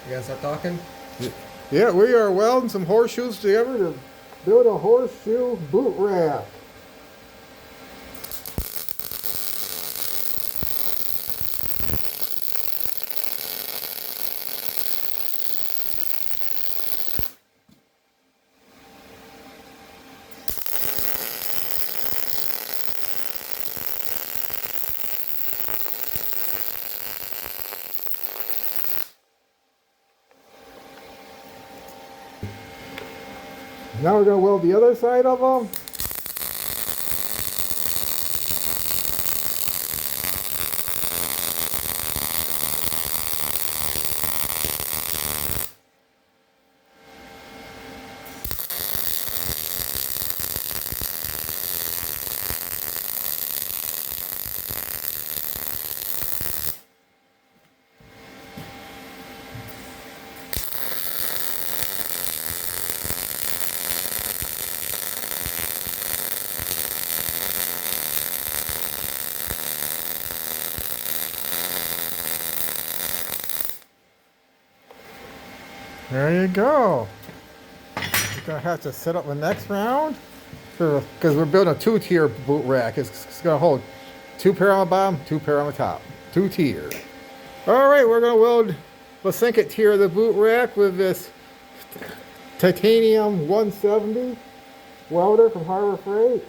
You guys start talking? Yeah, we are welding some horseshoes together to build a horseshoe boot rack. Now we're going to weld the other side of them. There you go. You're going to have to set up the next round because we're building a two-tier boot rack. It's going to hold 2 pair on the bottom, 2 pair on the top. 2 tiers. All right, we're going to weld the second tier of the boot rack with this titanium 170 welder from Harbor Freight.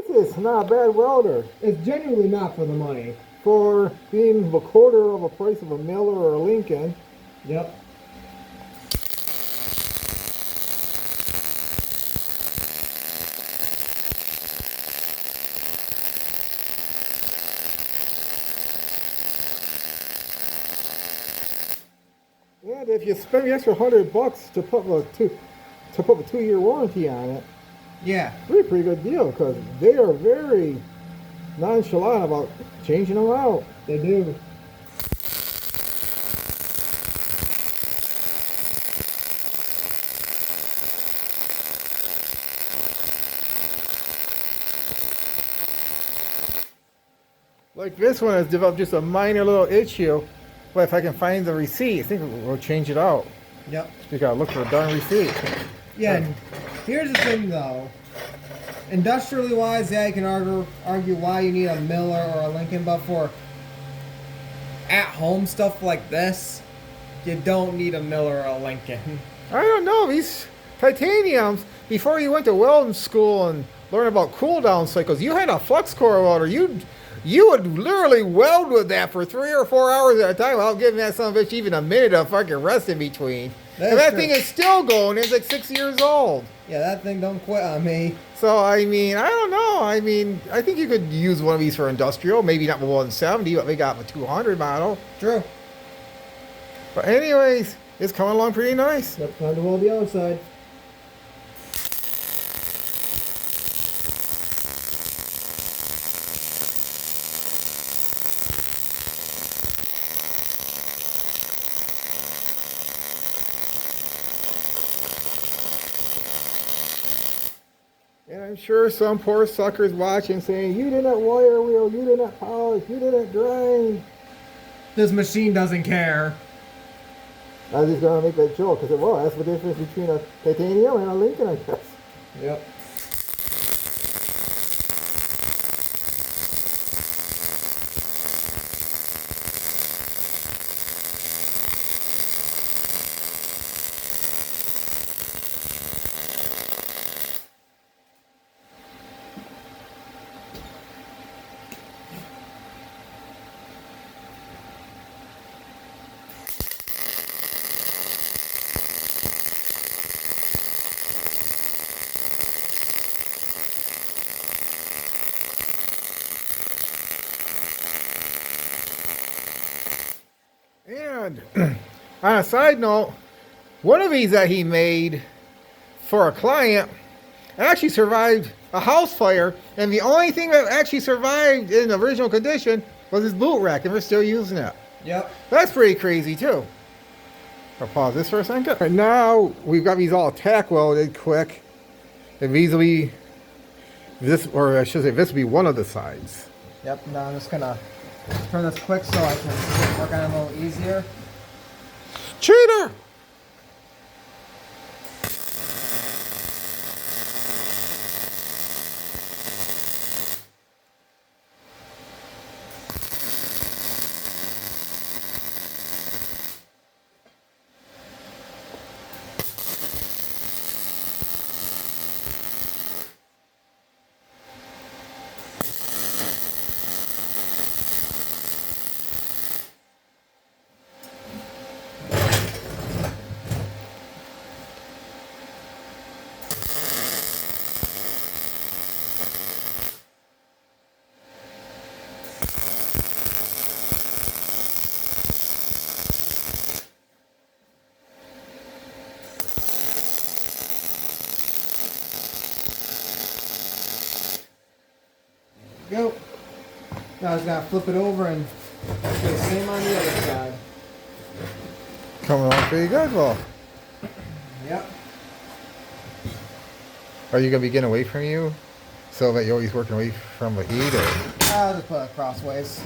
It's not a bad welder. It's genuinely not for the money. For being a quarter of a price of a Miller or a Lincoln. Yep. And if you spend the extra $100 to put a 2-year warranty on it, Yeah. pretty good deal because they are very nonchalant about changing them out. They do. Like this one has developed just a minor little issue, but if I can find the receipt, I think we'll change it out. Yep. You gotta look for a darn receipt. Yeah, and here's the thing though. Industrially wise, yeah, you can argue why you need a Miller or a Lincoln, but for at-home stuff like this, you don't need a Miller or a Lincoln. I don't know, these titaniums, before you went to welding school and learn about cool down cycles, you had a flux core welder. You would literally weld with that for 3 or 4 hours at a time without giving that son of a bitch even a minute of fucking rest in between. And that thing is still going. It's like 6 years old. Yeah, that thing don't quit on me. So, I mean, I don't know. I mean, I think you could use one of these for industrial. Maybe not with 170, but we got a 200 model. True. But anyways, it's coming along pretty nice. Yep, time to weld the other side. And I'm sure some poor sucker's watching saying, you didn't wire wheel, you didn't polish, you didn't grind. This machine doesn't care. I was just going to make that joke because, well, that's the difference between a titanium and a Lincoln, I guess. Yep. And on a side note, one of these that he made for a client actually survived a house fire, and the only thing that actually survived in the original condition was his boot rack, and we're still using it. Yep. That's pretty crazy too. I'll pause this for a second. Right now, we've got these all tack welded quick. And these will be, this, or I should say, this will be one of the sides. Yep, now I'm just gonna turn this quick so I can work on it a little easier. Cheater! Go. Now I just gotta flip it over and do the same on the other side. Coming along pretty good, well. Yep. Are you going to be getting away from you? So that you're always working away from the heat? Or? I'll just put it crossways.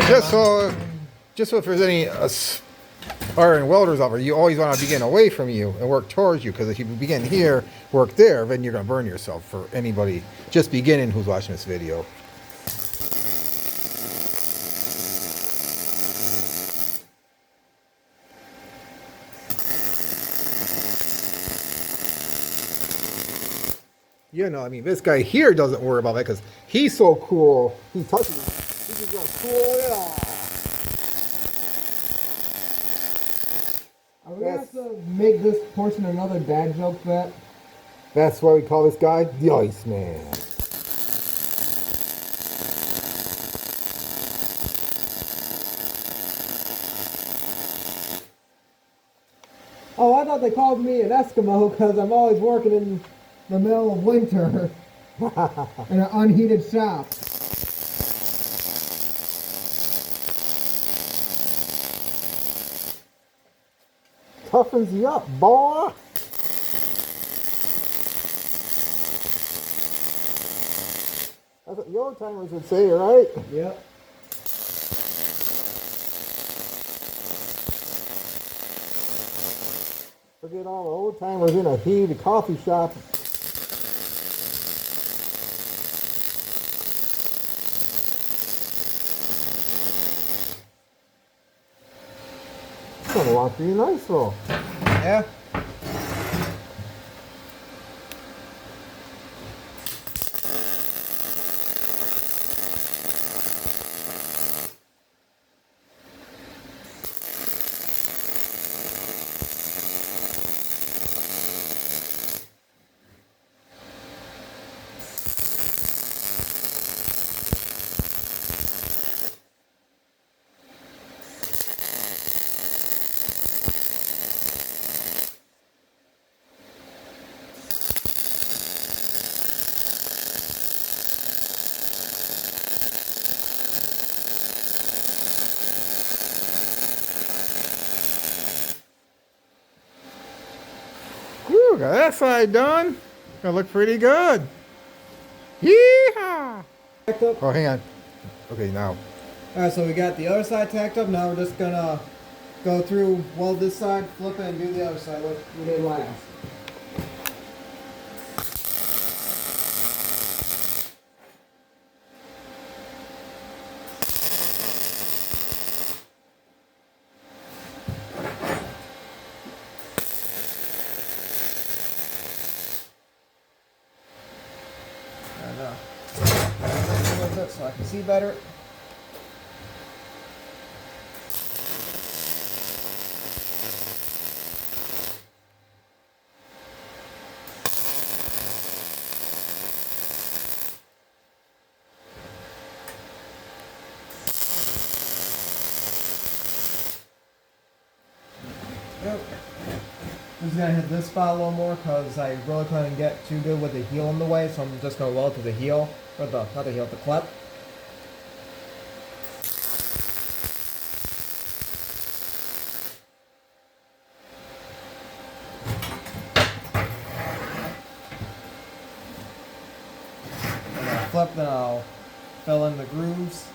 Just so if there's any aspiring welders out there, you always want to be getting away from you and work towards you, because if you begin here, work there, then you're going to burn yourself. For anybody just beginning who's watching this video. You know, I mean, this guy here doesn't worry about that because he's so cool. He touches it. He's just gonna cool it off. Are we gonna have to make this portion another dad joke bet? That's why we call this guy the Iceman. Oh, I thought they called me an Eskimo because I'm always working in the middle of winter in an unheated shop. Toughens you up, boy. That's what the old timers would say, right? Yep. Forget all the old timers in a heated coffee shop. It's gonna look pretty nice though. Yeah. Whew, got that side done. Gonna look pretty good. Yeehaw! Oh, hang on. Okay, now. Alright, so we got the other side tacked up. Now we're just gonna go through, weld this side, flip it, and do the other side, which we did last. So I can see better. Yep. I'm just gonna hit this spot a little more because I really couldn't get too good with the heel in the way, so I'm just gonna weld to the heel, or the, not the heel, the clip. flip, then I'll fill in the grooves.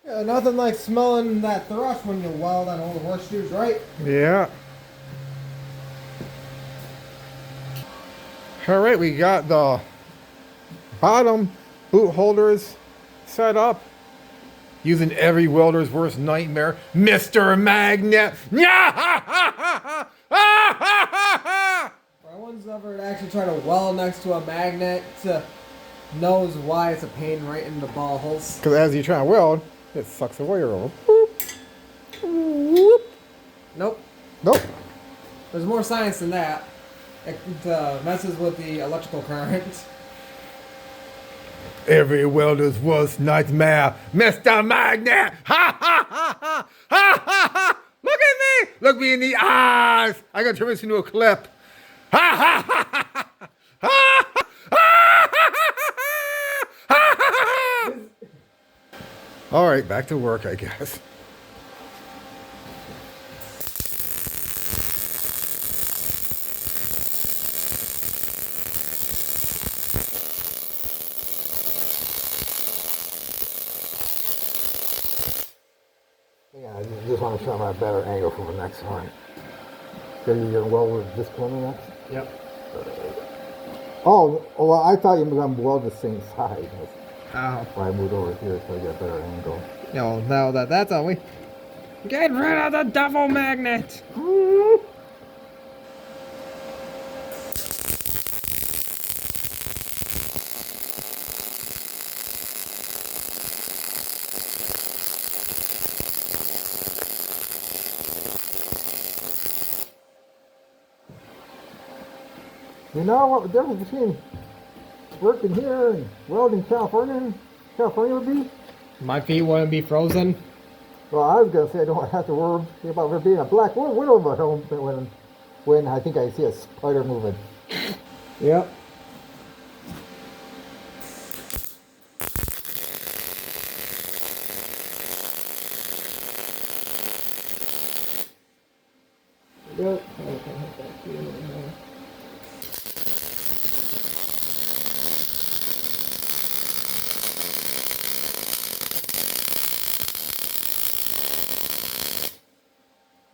Yeah, nothing like smelling that thrush when you weld on old horseshoes, right? Yeah. All right, we got the bottom boot holders set up using every welder's worst nightmare, Mr. Magnet. For anyone's ever actually tried to weld next to a magnet knows why it's a pain right in the ball holes. Because as you try to weld, it sucks the wire over. Boop. Whoop. Nope. Nope. There's more science than that. It messes with the electrical current. Every welder's worst nightmare, Mr. Magnet. Ha ha ha ha ha ha ha! Look at me! Look me in the eyes! I gotta turn this into a clip. Ha ha ha ha ha! Ha ha ha ha! All right, back to work, I guess. Yeah, I just want to try my better angle for the next one. So you're gonna weld with this corner next? Yep. Oh, well, I thought you were gonna weld the same side. Ow. Why I moved over here so I get a better angle. No, now that's on we. Get rid of the devil magnet! You know what the difference between working here and welding California would be? My feet wouldn't be frozen. Well, I was gonna say I don't have to worry about there being a black widow at home when I think I see a spider moving. Yep. Yep.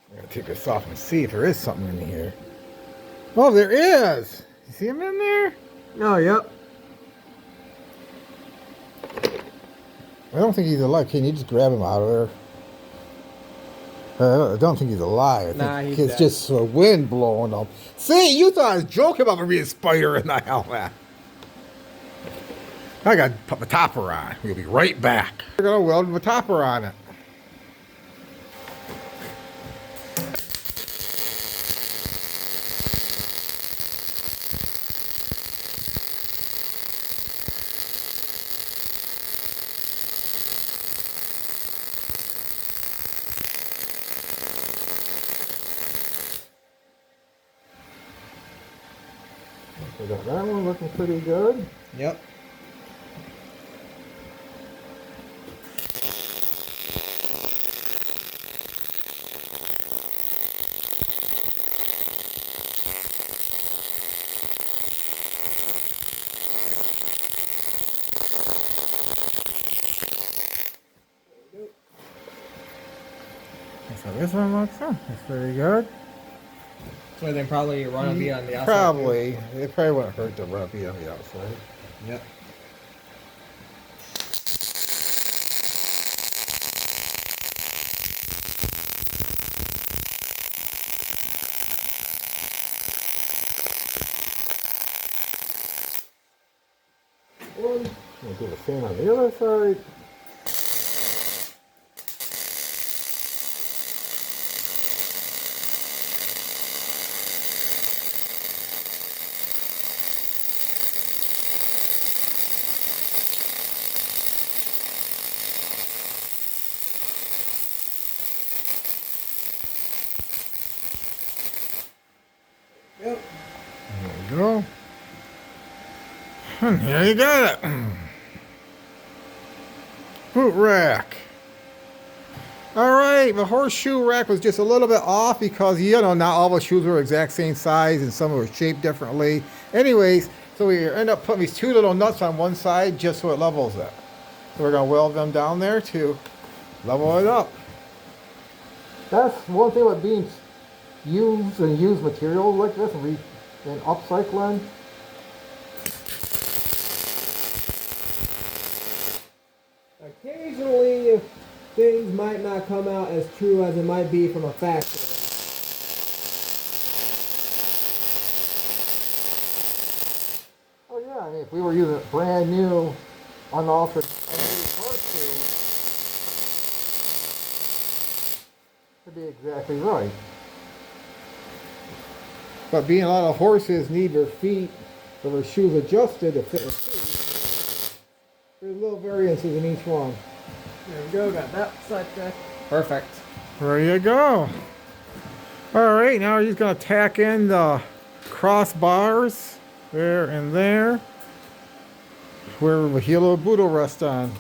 I'm gonna take this off and see if there is something in here. Oh, there is! You see him in there? Oh, yep. I don't think he's alive. Can you just grab him out of there? I don't think he's alive. Nah, I think he's it's dead. just a wind blowing him. See, you thought I was joking about there being a spider in the helmet. I gotta put my topper on. We'll be right back. We're gonna weld my topper on it. We got that one looking pretty good. Yep. So this one looks that's pretty good. So then probably run a bee on the outside. Probably. It probably wouldn't hurt to run a bee on the outside. Yep. We'll do the same on the other side. Yep. There you go. And here you got it. Boot rack. Alright, the horseshoe rack was just a little bit off because, you know, not all the shoes were exact same size and some were shaped differently. Anyways, so we end up putting these two little nuts on one side just so it levels it. So we're going to weld them down there to level it up. That's one thing with being used materials like this and upcycling. Occasionally, things might not come out as true as it might be from a factory. Oh yeah, I mean, if we were using a brand new, unaltered horseshoe, it'd be exactly right. But being a lot of horses need their feet or their shoes adjusted to fit their feet, there's little variances in each one. There we go, got that side check. Perfect. There you go. All right, now we're just gonna tack in the crossbars there and there, where the heel of the boot will rest on.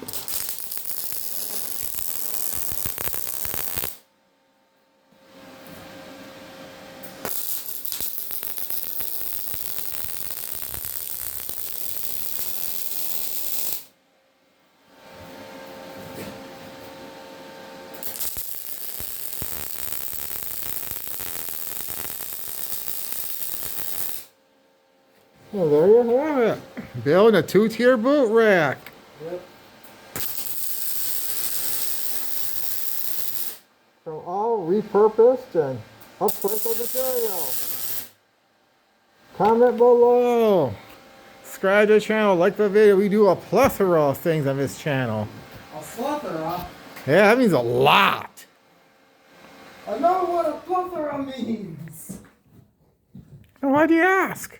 Well, there you have it. Building a two-tier boot rack. Yep. From all repurposed and upcycled material. Comment below. Subscribe to the channel. Like the video. We do a plethora of things on this channel. A plethora? Yeah, that means a lot. I know what a plethora means. Now, why do you ask?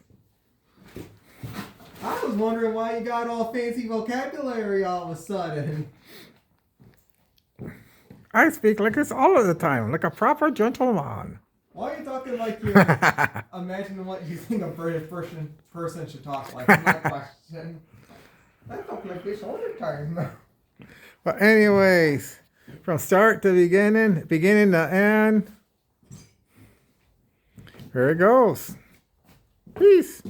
I was wondering why you got all fancy vocabulary all of a sudden. I speak like this all of the time, like a proper gentleman. Why are you talking like you're imagining what you think a British person should talk like? My question. I talk like this all the time. But anyways, from start to beginning to end, here it goes. Peace.